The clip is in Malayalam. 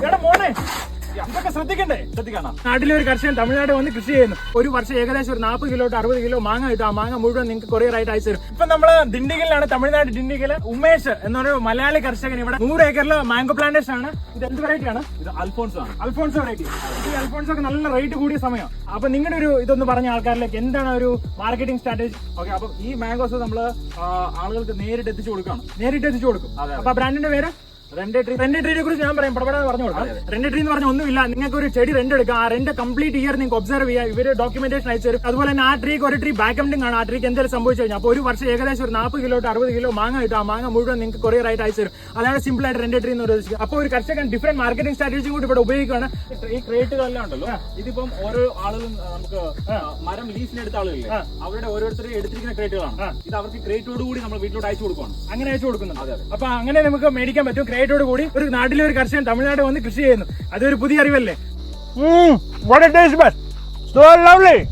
എടാ മോനെ, ഇതൊക്കെ ശ്രദ്ധിക്കണം. നാട്ടിലെ ഒരു കർഷകൻ തമിഴ്നാട് വന്ന് കൃഷി ചെയ്യുന്നു. ഒരു വർഷം ഏകദേശം ഒരു 40 കിലോ to 60 കിലോ മാങ്ങ കിട്ടും. ആ മാങ്ങ മുഴുവൻ നിങ്ങൾക്ക് കൊറിയർ ആയിട്ട് അയച്ചു തരും. ഇപ്പൊ നമ്മള് ദിണ്ടിഗലിലാണ്, തമിഴ്നാട് ദിണ്ടിഗല്. ഉമേഷ് എന്നൊരു മലയാളി കർഷകൻ ഇവിടെ 100 ഏക്കറിലെ മാംഗോ പ്ലാന്റേഷൻ ആണ്. ഇത് എന്ത് വെറൈറ്റി ആണ്? ഇത് അൽഫോൺസോ ആണ്. Alphonso variety. ഈ അൽഫോൺസോ ഒക്കെ നല്ല റേറ്റ് കൂടിയ സമയം. അപ്പൊ നിങ്ങളുടെ ഒരു ഇതൊന്ന് പറഞ്ഞ ആൾക്കാരിലേക്ക് എന്താണ് ഒരു മാർക്കറ്റിംഗ് സ്ട്രാറ്റജി? ഓക്കെ, അപ്പൊ ഈ മാംഗോസ് നമ്മള് ആളുകൾക്ക് നേരിട്ട് എത്തിച്ചു കൊടുക്കണം. അപ്പൊ ബ്രാൻഡിന്റെ പേര് റെന്റ് ട്രീനെ കുറിച്ച് ഞാൻ പറയാം, പടപടാതെ പറഞ്ഞു കൊടുക്കാം. റെന്റ് ട്രീ എന്ന് പറഞ്ഞ ഒന്നുമില്ല. നിങ്ങൾക്ക് ഒരു ചെടി റെന്റ് എടുക്കാം. ആ റെന്റ് കംപ്ലീറ്റ് ഇയർ നിങ്ങൾക്ക് ഒബ്സർവ് ചെയ്യാം. ഇവര് ഡോക്യുമെന്റേഷൻ അയച്ചു തരും. അതുപോലെ തന്നെ ആ ട്രീക്ക് ഒരു ട്രീ ബാക്കംഡിംഗ് ആണ്. ആ ട്രീക്ക് എന്തെങ്കിലും സംഭവിച്ചു കഴിഞ്ഞാൽ അപ്പോൾ ഒരു വർഷം ഏകദേശം ഒരു 40 കിലോ to 60 കിലോ മാങ്ങ കിട്ടും. ആ മാങ്ങ മുഴുവൻ നിങ്ങൾക്ക് കൊറിയർ ആയിട്ട് അയച്ചു തരും. അതാണ് സിമ്പിൾ ആയിട്ട് റെന്റ് ട്രീ എന്ന് ഉദ്ദേശിക്കുക. അപ്പോൾ ഒരു കർഷകൻ ഡിഫറെന്റ് മാർക്കറ്റിംഗ് സ്ട്രാറ്റജി കൂടി ഇവിടെ ഉപയോഗിക്കുകയാണ്. ഈ ക്രേറ്റുകളെല്ലാം ഉണ്ടല്ലോ, ഇതിപ്പം ഓരോ ആളുകളും നമുക്ക് മരം ലീസിന് എടുത്ത ആളുകളില്ലേ, അവരുടെ ഓരോരുത്തരും എടുത്തിരിക്കുന്ന ക്രേറ്റുകളാണ്. ഇത് അവർക്ക് ക്രേറ്റോട് കൂടി നമ്മൾ വീട്ടിലോട്ട് അയച്ചു കൊടുക്കുകയാണ്. അങ്ങനെ അയച്ചു കൊടുക്കുന്നുണ്ട്. അപ്പൊ അങ്ങനെ നമുക്ക് മേടിക്കാൻ പറ്റും ക്രേറ്റോട് കൂടി. ഒരു നാട്ടിലെ ഒരു കർഷകൻ തമിഴ്നാട് വന്ന് കൃഷി ചെയ്യുന്നു. അതൊരു പുതിയ അറിവല്ലേ? What a taste bud! So lovely!